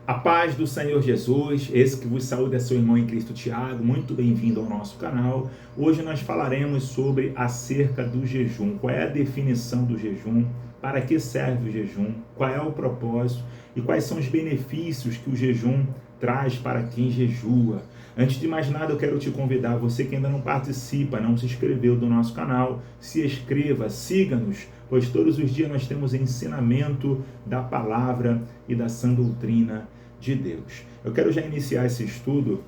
A paz do Senhor Jesus, esse que vos saúda é seu irmão em Cristo Tiago, muito bem-vindo ao nosso canal. Hoje nós falaremos sobre acerca do jejum, qual é a definição do jejum, para que serve o jejum, qual é o propósito e quais são os benefícios que o jejum traz para quem jejua. Antes de mais nada, eu quero te convidar, você que ainda não participa, não se inscreveu do nosso canal, se inscreva, siga-nos, pois todos os dias nós temos ensinamento da palavra e da sã doutrina de Deus. Eu quero já iniciar esse estudo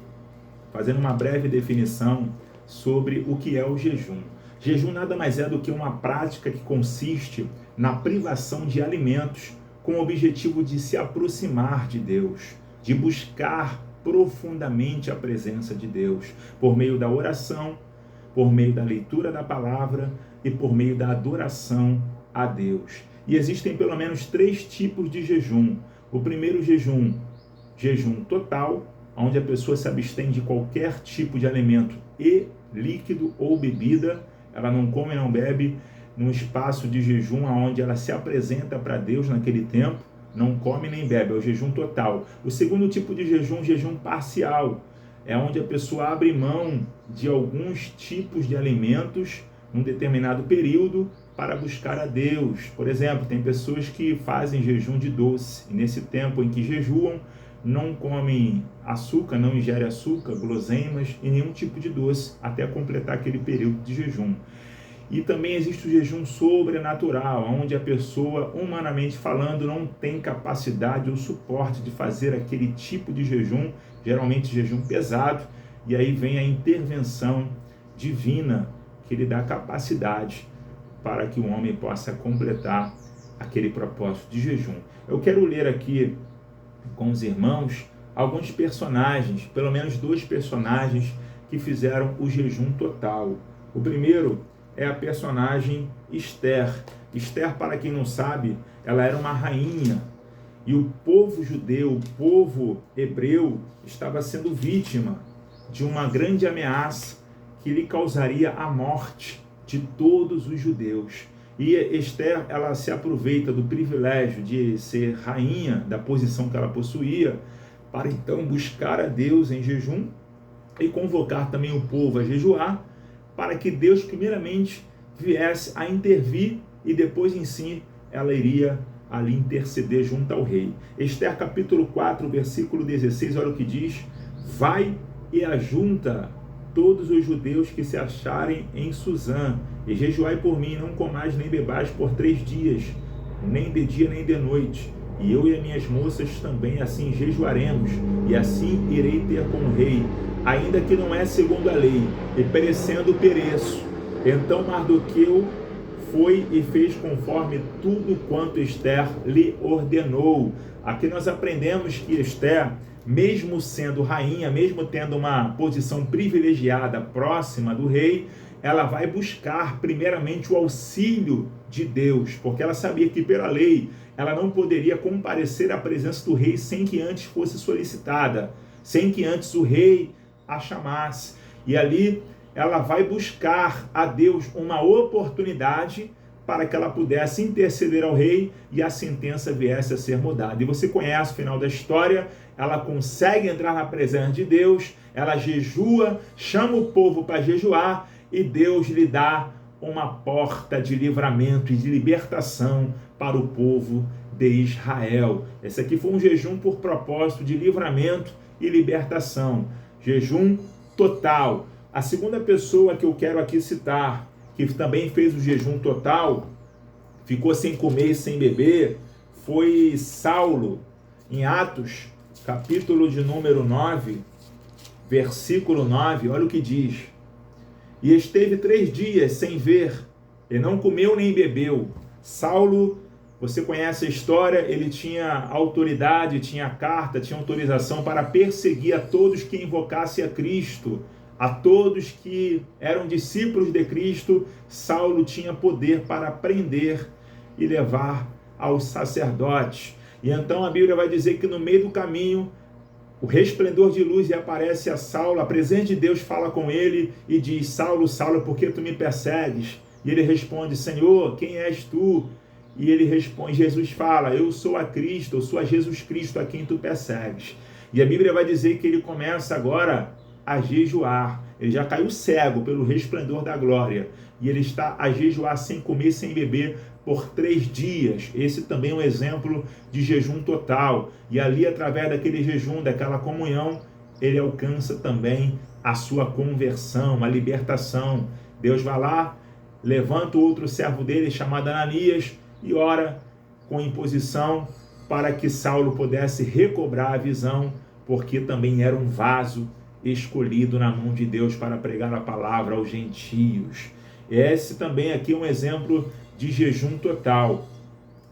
fazendo uma breve definição sobre o que é o jejum. Jejum nada mais é do que uma prática que consiste na privação de alimentos com o objetivo de se aproximar de Deus, de buscar profundamente a presença de Deus, por meio da oração, por meio da leitura da palavra e por meio da adoração a Deus. E existem pelo menos 3 tipos de jejum. O primeiro jejum total, onde a pessoa se abstém de qualquer tipo de alimento e líquido ou bebida, ela não come e não bebe, num espaço de jejum onde ela se apresenta para Deus naquele tempo, não come nem bebe, é o jejum total. O segundo tipo de jejum parcial, é onde a pessoa abre mão de alguns tipos de alimentos num determinado período para buscar a Deus. Por exemplo, tem pessoas que fazem jejum de doce, e nesse tempo em que jejuam, não comem açúcar, não ingerem açúcar, guloseimas e nenhum tipo de doce, até completar aquele período de jejum. E também existe o jejum sobrenatural, onde a pessoa, humanamente falando, não tem capacidade ou suporte de fazer aquele tipo de jejum, geralmente jejum pesado, e aí vem a intervenção divina que lhe dá capacidade para que o homem possa completar aquele propósito de jejum. Eu quero ler aqui com os irmãos alguns personagens, pelo menos 2 personagens que fizeram o jejum total. O primeiro é a personagem Esther. Esther, para quem não sabe, ela era uma rainha e o povo judeu, o povo hebreu, estava sendo vítima de uma grande ameaça que lhe causaria a morte de todos os judeus. E Esther, ela se aproveita do privilégio de ser rainha, da posição que ela possuía, para então buscar a Deus em jejum e convocar também o povo a jejuar, para que Deus primeiramente viesse a intervir e depois em si ela iria ali interceder junto ao rei. Esther capítulo 4, versículo 16, olha o que diz: vai e ajunta todos os judeus que se acharem em Suzã, e jejuai por mim, não comais nem bebais por 3 dias, nem de dia nem de noite. E eu e as minhas moças também assim jejuaremos, e assim irei ter com o rei, ainda que não é segundo a lei, e perecendo pereço. Então Mardoqueu foi e fez conforme tudo quanto Esther lhe ordenou. Aqui nós aprendemos que Esther, mesmo sendo rainha, mesmo tendo uma posição privilegiada próxima do rei, ela vai buscar primeiramente o auxílio de Deus, porque ela sabia que pela lei ela não poderia comparecer à presença do rei sem que antes fosse solicitada, sem que antes o rei a chamasse. E ali ela vai buscar a Deus uma oportunidade para que ela pudesse interceder ao rei e a sentença viesse a ser mudada. E você conhece o final da história, ela consegue entrar na presença de Deus, ela jejua, chama o povo para jejuar e Deus lhe dá uma porta de livramento e de libertação para o povo de Israel. Esse aqui foi um jejum por propósito de livramento e libertação. Jejum total. A segunda pessoa que eu quero aqui citar, que também fez o jejum total, ficou sem comer e sem beber, foi Saulo. Em Atos, capítulo de número 9, versículo 9, olha o que diz: e esteve 3 dias sem ver, e não comeu nem bebeu. Saulo, você conhece a história, ele tinha autoridade, tinha carta, tinha autorização para perseguir a todos que invocassem a Cristo, a todos que eram discípulos de Cristo. Saulo tinha poder para prender e levar aos sacerdotes. E então a Bíblia vai dizer que no meio do caminho, o resplendor de luz, e aparece a Saulo, a presença de Deus fala com ele e diz: Saulo, Saulo, por que tu me persegues? E ele responde: Senhor, quem és tu? e ele responde, Jesus fala, eu sou a Cristo, eu sou a Jesus Cristo a quem tu persegues. E a Bíblia vai dizer que ele começa agora a jejuar. Ele já caiu cego pelo resplendor da glória. E ele está a jejuar sem comer, sem beber por 3 dias. Esse também é um exemplo de jejum total. E ali, através daquele jejum, daquela comunhão, ele alcança também a sua conversão, a libertação. Deus vai lá, levanta o outro servo dele, chamado Ananias, e ora com imposição para que Saulo pudesse recobrar a visão, porque também era um vaso escolhido na mão de Deus para pregar a palavra aos gentios. Esse também aqui é um exemplo de jejum total.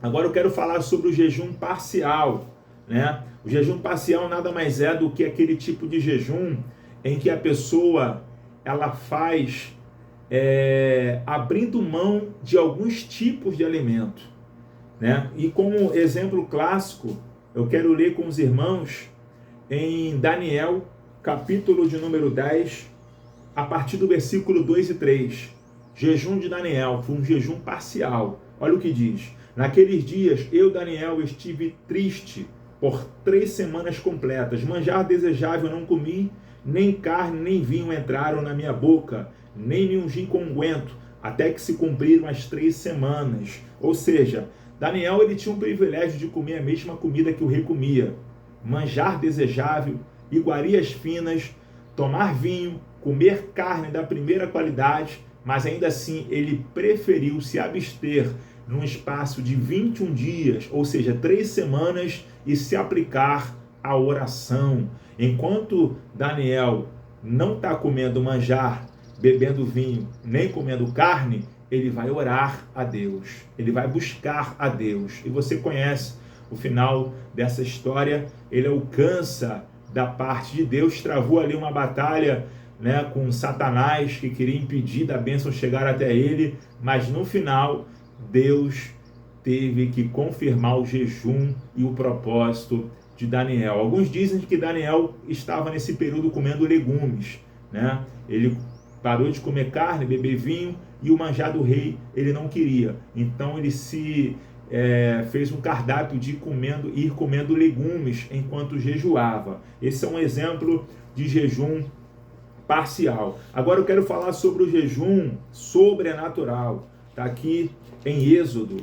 Agora eu quero falar sobre o jejum parcial, né? O jejum parcial nada mais é do que aquele tipo de jejum em que a pessoa ela faz abrindo mão de alguns tipos de alimento, né? E como exemplo clássico, eu quero ler com os irmãos em Daniel, capítulo de número 10, a partir do versículo 2 e 3. Jejum de Daniel, foi um jejum parcial. Olha o que diz. Naqueles dias, eu, Daniel, estive triste por 3 semanas completas. Manjar desejável não comi, nem carne, nem vinho entraram na minha boca, nem me ungi com unguento, até que se cumpriram as 3 semanas. Ou seja, Daniel ele tinha o privilégio de comer a mesma comida que o rei comia. Manjar desejável, iguarias finas, tomar vinho, comer carne da primeira qualidade, mas ainda assim ele preferiu se abster num espaço de 21 dias, ou seja, 3 semanas, e se aplicar à oração. Enquanto Daniel não está comendo manjar, bebendo vinho, nem comendo carne, ele vai orar a Deus, ele vai buscar a Deus. E você conhece o final dessa história, ele alcança da parte de Deus, travou ali uma batalha, né, com Satanás, que queria impedir da bênção chegar até ele, mas no final, Deus teve que confirmar o jejum e o propósito de Daniel. Alguns dizem que Daniel estava nesse período comendo legumes, né? Ele parou de comer carne, beber vinho, e o manjar do rei ele não queria. Então ele fez um cardápio de ir comendo legumes enquanto jejuava. Esse é um exemplo de jejum parcial. Agora eu quero falar sobre o jejum sobrenatural. Está aqui em Êxodo,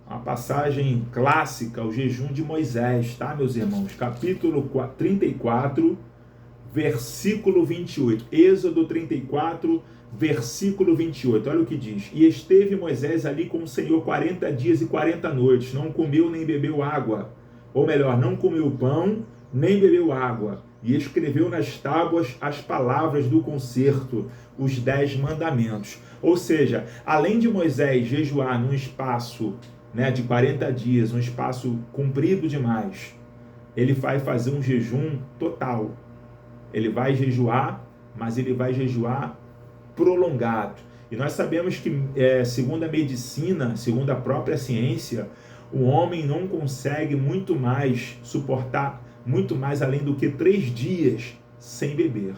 uma passagem clássica, o jejum de Moisés, tá, meus irmãos? Capítulo 34, versículo 28. Êxodo 34, versículo 28. Olha o que diz. E esteve Moisés ali com o Senhor 40 dias e 40 noites. Não comeu nem bebeu água. Ou melhor, não comeu pão, nem bebeu água. E escreveu nas tábuas as palavras do concerto, os 10 mandamentos. Ou seja, além de Moisés jejuar num espaço, né, de 40 dias, um espaço comprido demais, ele vai fazer um jejum total. Ele vai jejuar, mas ele vai jejuar prolongado. E nós sabemos que, segundo a medicina, segundo a própria ciência, o homem não consegue suportar muito mais além do que 3 dias sem beber.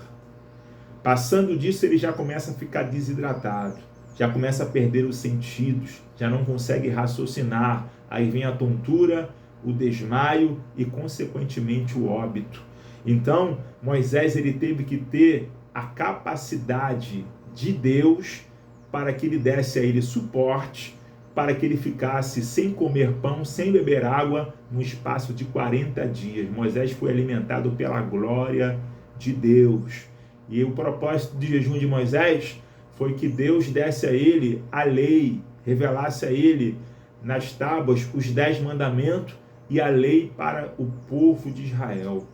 Passando disso, ele já começa a ficar desidratado, já começa a perder os sentidos, já não consegue raciocinar, aí vem a tontura, o desmaio e, consequentemente, o óbito. Então, Moisés ele teve que ter a capacidade de Deus para que ele desse a ele suporte, para que ele ficasse sem comer pão, sem beber água, no espaço de 40 dias. Moisés foi alimentado pela glória de Deus. E o propósito de jejum de Moisés foi que Deus desse a ele a lei, revelasse a ele nas tábuas os 10 mandamentos e a lei para o povo de Israel.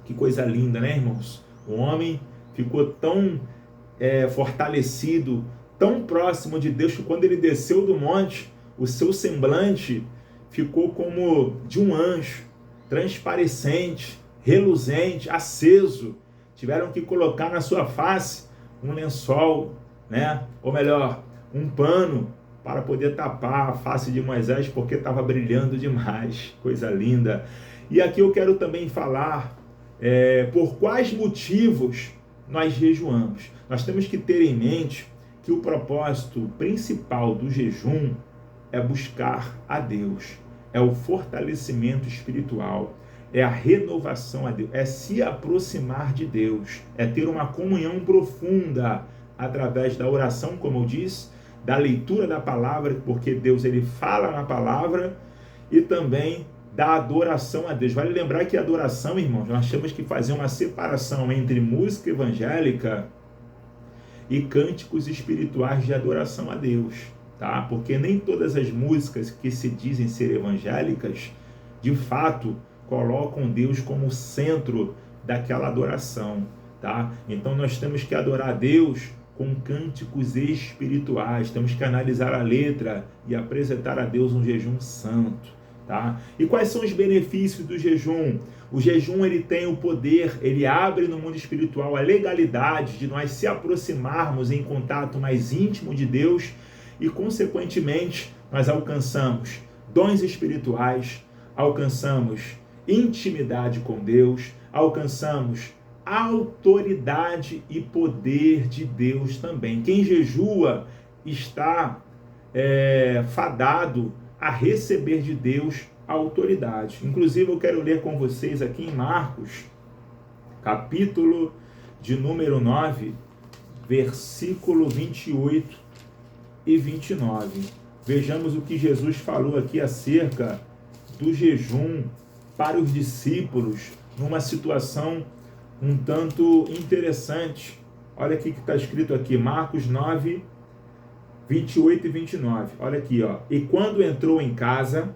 Que coisa linda, né, irmãos? O homem ficou tão fortalecido, tão próximo de Deus, que quando ele desceu do monte, o seu semblante ficou como de um anjo, transparecente, reluzente, aceso. Tiveram que colocar na sua face um lençol, né? Ou melhor, um pano para poder tapar a face de Moisés, porque estava brilhando demais. Coisa linda. E aqui eu quero também falar por quais motivos nós jejuamos. Nós temos que ter em mente que o propósito principal do jejum é buscar a Deus, é o fortalecimento espiritual, é a renovação a Deus, é se aproximar de Deus, é ter uma comunhão profunda através da oração, como eu disse, da leitura da palavra, porque Deus ele fala na palavra, e também da adoração a Deus. Vale lembrar que a adoração, irmãos, nós temos que fazer uma separação entre música evangélica e cânticos espirituais de adoração a Deus, tá? Porque nem todas as músicas que se dizem ser evangélicas, de fato, colocam Deus como centro daquela adoração, tá? Então nós temos que adorar a Deus com cânticos espirituais, temos que analisar a letra e apresentar a Deus um jejum santo, tá? E quais são os benefícios do jejum? O jejum ele tem o poder, ele abre no mundo espiritual a legalidade de nós se aproximarmos em contato mais íntimo de Deus e, consequentemente, nós alcançamos dons espirituais, alcançamos intimidade com Deus, alcançamos autoridade e poder de Deus também. Quem jejua está fadado a receber de Deus a autoridade. Inclusive, eu quero ler com vocês aqui em Marcos, capítulo de número 9, versículo 28 e 29. Vejamos o que Jesus falou aqui acerca do jejum para os discípulos, numa situação um tanto interessante. Olha aqui que está escrito aqui, Marcos 9, 28 e 29. Olha aqui, ó. E quando entrou em casa,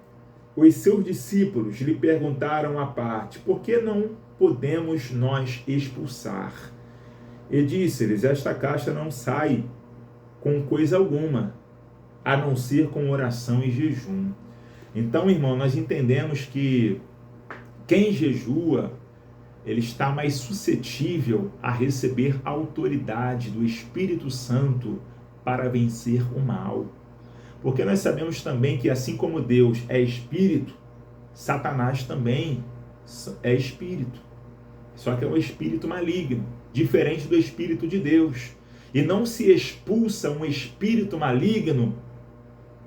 os seus discípulos lhe perguntaram à parte: por que não podemos nós expulsar? E disse-lhes: esta casta não sai com coisa alguma, a não ser com oração e jejum. Então, irmão, nós entendemos que quem jejua, ele está mais suscetível a receber a autoridade do Espírito Santo para vencer o mal. Porque nós sabemos também que assim como Deus é Espírito, Satanás também é Espírito. Só que é um espírito maligno, diferente do Espírito de Deus. E não se expulsa um espírito maligno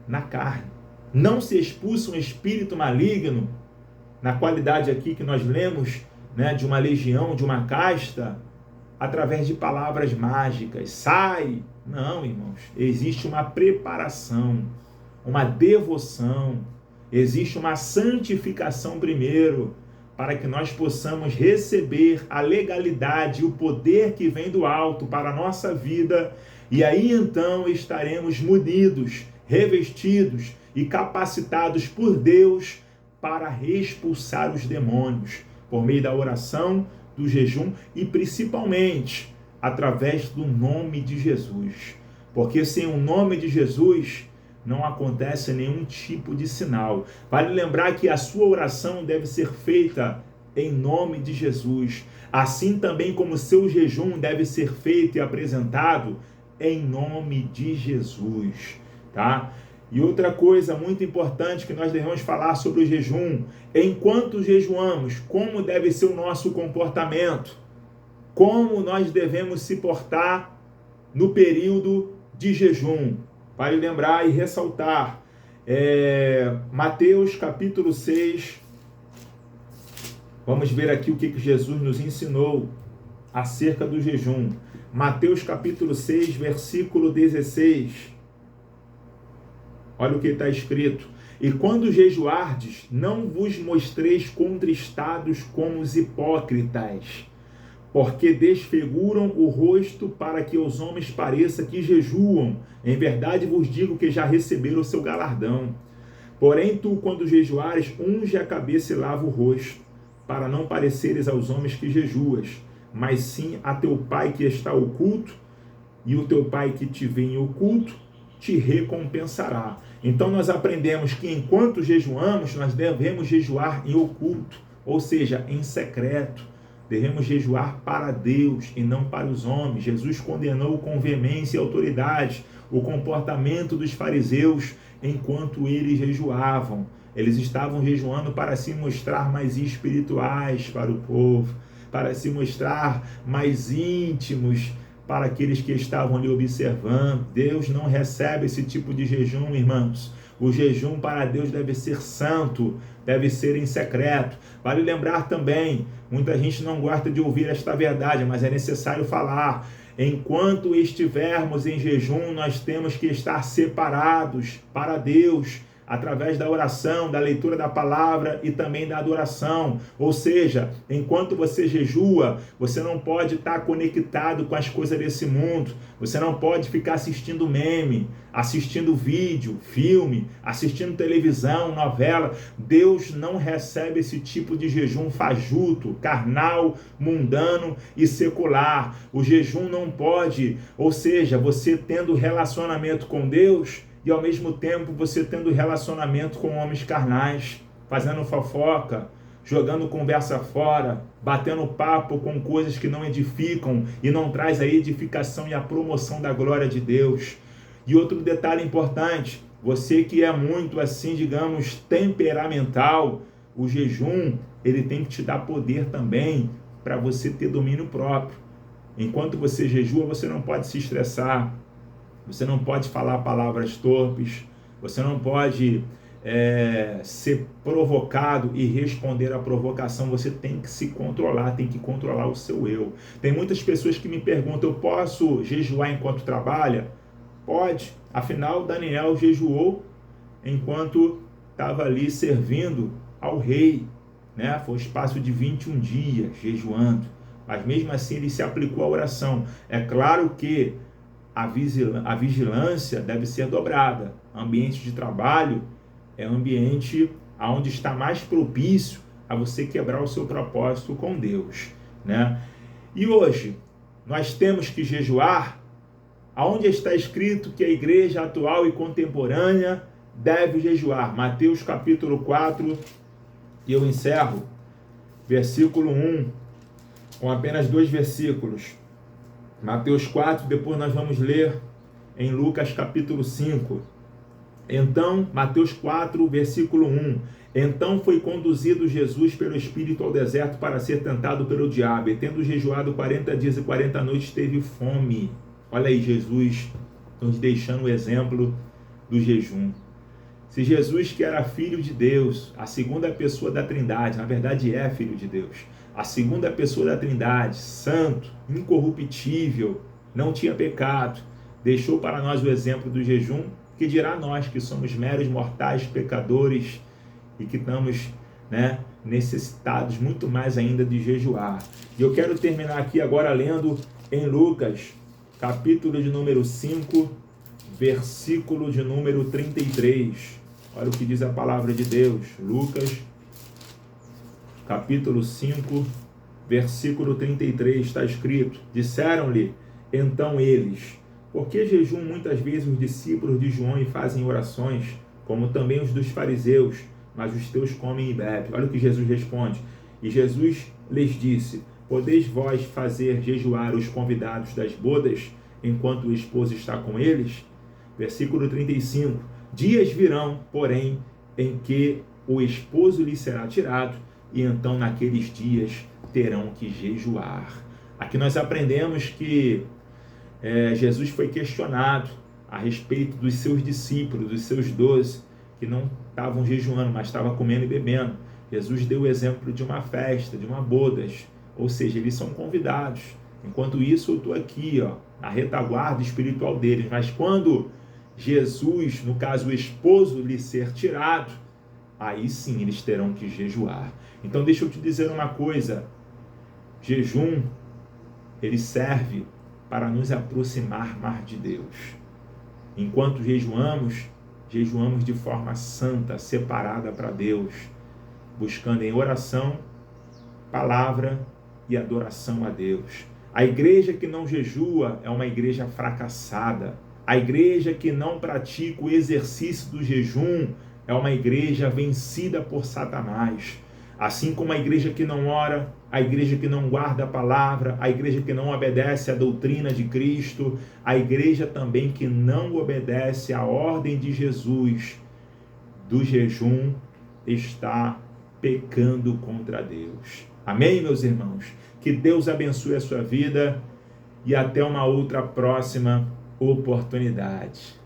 na carne. Não se expulsa um espírito maligno na qualidade aqui que nós lemos, né, de uma legião, de uma casta, através de palavras mágicas. Sai! Não, irmãos. Existe uma preparação, uma devoção, existe uma santificação primeiro, para que nós possamos receber a legalidade e o poder que vem do alto para a nossa vida, e aí então estaremos munidos, revestidos e capacitados por Deus para expulsar os demônios, por meio da oração, do jejum e principalmente através do nome de Jesus. Porque sem o nome de Jesus não acontece nenhum tipo de sinal. Vale lembrar que a sua oração deve ser feita em nome de Jesus. Assim também como o seu jejum deve ser feito e apresentado em nome de Jesus, tá? E outra coisa muito importante que nós devemos falar sobre o jejum: enquanto jejuamos, como deve ser o nosso comportamento? Como nós devemos se portar no período de jejum? Vale lembrar e ressaltar, Mateus capítulo 6, vamos ver aqui o que Jesus nos ensinou acerca do jejum. Mateus capítulo 6, versículo 16. Olha o que está escrito: e quando jejuardes, não vos mostreis contristados como os hipócritas, porque desfiguram o rosto para que aos homens pareça que jejuam. Em verdade vos digo que já receberam o seu galardão. Porém tu, quando jejuares, unge a cabeça e lava o rosto, para não pareceres aos homens que jejuas, mas sim a teu Pai que está oculto, e o teu Pai que te vê em oculto te recompensará. Então nós aprendemos que enquanto jejuamos, nós devemos jejuar em oculto, ou seja, em secreto. Devemos jejuar para Deus e não para os homens. Jesus condenou com veemência e autoridade o comportamento dos fariseus enquanto eles jejuavam. Eles estavam jejuando para se mostrar mais espirituais para o povo, para se mostrar mais íntimos para aqueles que estavam ali observando. Deus não recebe esse tipo de jejum, irmãos, O jejum para Deus deve ser santo, deve ser em secreto. Vale lembrar também, muita gente não gosta de ouvir esta verdade, mas é necessário falar. Enquanto estivermos em jejum, nós temos que estar separados para Deus, através da oração, da leitura da palavra e também da adoração. Ou seja, enquanto você jejua, você não pode estar conectado com as coisas desse mundo. Você não pode ficar assistindo meme, assistindo vídeo, filme, assistindo televisão, novela. Deus não recebe esse tipo de jejum fajuto, carnal, mundano e secular. O jejum não pode, ou seja, você tendo relacionamento com Deus e ao mesmo tempo você tendo relacionamento com homens carnais, fazendo fofoca, jogando conversa fora, batendo papo com coisas que não edificam e não traz a edificação e a promoção da glória de Deus. E outro detalhe importante, você que é muito assim, digamos, temperamental, o jejum, ele tem que te dar poder também para você ter domínio próprio. Enquanto você jejua, você não pode se estressar, você não pode falar palavras torpes, você não pode ser provocado e responder à provocação. Você tem que se controlar, tem que controlar o seu eu. Tem muitas pessoas que me perguntam, eu posso jejuar enquanto trabalha? Pode, afinal Daniel jejuou enquanto estava ali servindo ao rei, né? Foi um espaço de 21 dias jejuando, mas mesmo assim ele se aplicou à oração. É claro que a vigilância deve ser dobrada. Ambiente de trabalho é ambiente onde está mais propício a você quebrar o seu propósito com Deus, né? E hoje nós temos que jejuar. Aonde está escrito que a igreja atual e contemporânea deve jejuar? Mateus capítulo 4, e eu encerro, versículo 1, com apenas 2 versículos. Mateus 4, depois nós vamos ler em Lucas capítulo 5. Então, Mateus 4, versículo 1. Então foi conduzido Jesus pelo Espírito ao deserto para ser tentado pelo diabo, e tendo jejuado 40 dias e 40 noites, teve fome. Olha aí Jesus nos deixando o exemplo do jejum. Se Jesus, que era filho de Deus, a segunda pessoa da Trindade, na verdade é filho de Deus, a segunda pessoa da Trindade, santo, incorruptível, não tinha pecado, deixou para nós o exemplo do jejum, que dirá nós que somos meros mortais pecadores e que estamos, necessitados muito mais ainda de jejuar. E eu quero terminar aqui agora lendo em Lucas, capítulo de número 5, versículo de número 33. Olha o que diz a palavra de Deus. Lucas, capítulo 5, versículo 33, está escrito: disseram-lhe então eles: por que jejum muitas vezes os discípulos de João e fazem orações, como também os dos fariseus, mas os teus comem e bebem? Olha o que Jesus responde. E Jesus lhes disse: podeis vós fazer jejuar os convidados das bodas, enquanto o esposo está com eles? Versículo 35. Dias virão, porém, em que o esposo lhe será tirado, e então naqueles dias terão que jejuar. Aqui nós aprendemos que Jesus foi questionado a respeito dos seus discípulos, dos seus 12, que não estavam jejuando, mas estavam comendo e bebendo. Jesus deu o exemplo de uma festa, de uma bodas, ou seja, eles são convidados. Enquanto isso, eu estou aqui, na retaguarda espiritual deles. Mas quando Jesus, no caso o esposo, lhe ser tirado, aí sim eles terão que jejuar. Então deixa eu te dizer uma coisa, jejum, ele serve para nos aproximar mais de Deus. Enquanto jejuamos de forma santa, separada para Deus, buscando em oração, palavra e adoração a Deus. A igreja que não jejua é uma igreja fracassada. A igreja que não pratica o exercício do jejum é uma igreja vencida por Satanás. Assim como a igreja que não ora, a igreja que não guarda a palavra, a igreja que não obedece à doutrina de Cristo, a igreja também que não obedece à ordem de Jesus do jejum está pecando contra Deus. Amém, meus irmãos? Que Deus abençoe a sua vida e até uma outra próxima oportunidade.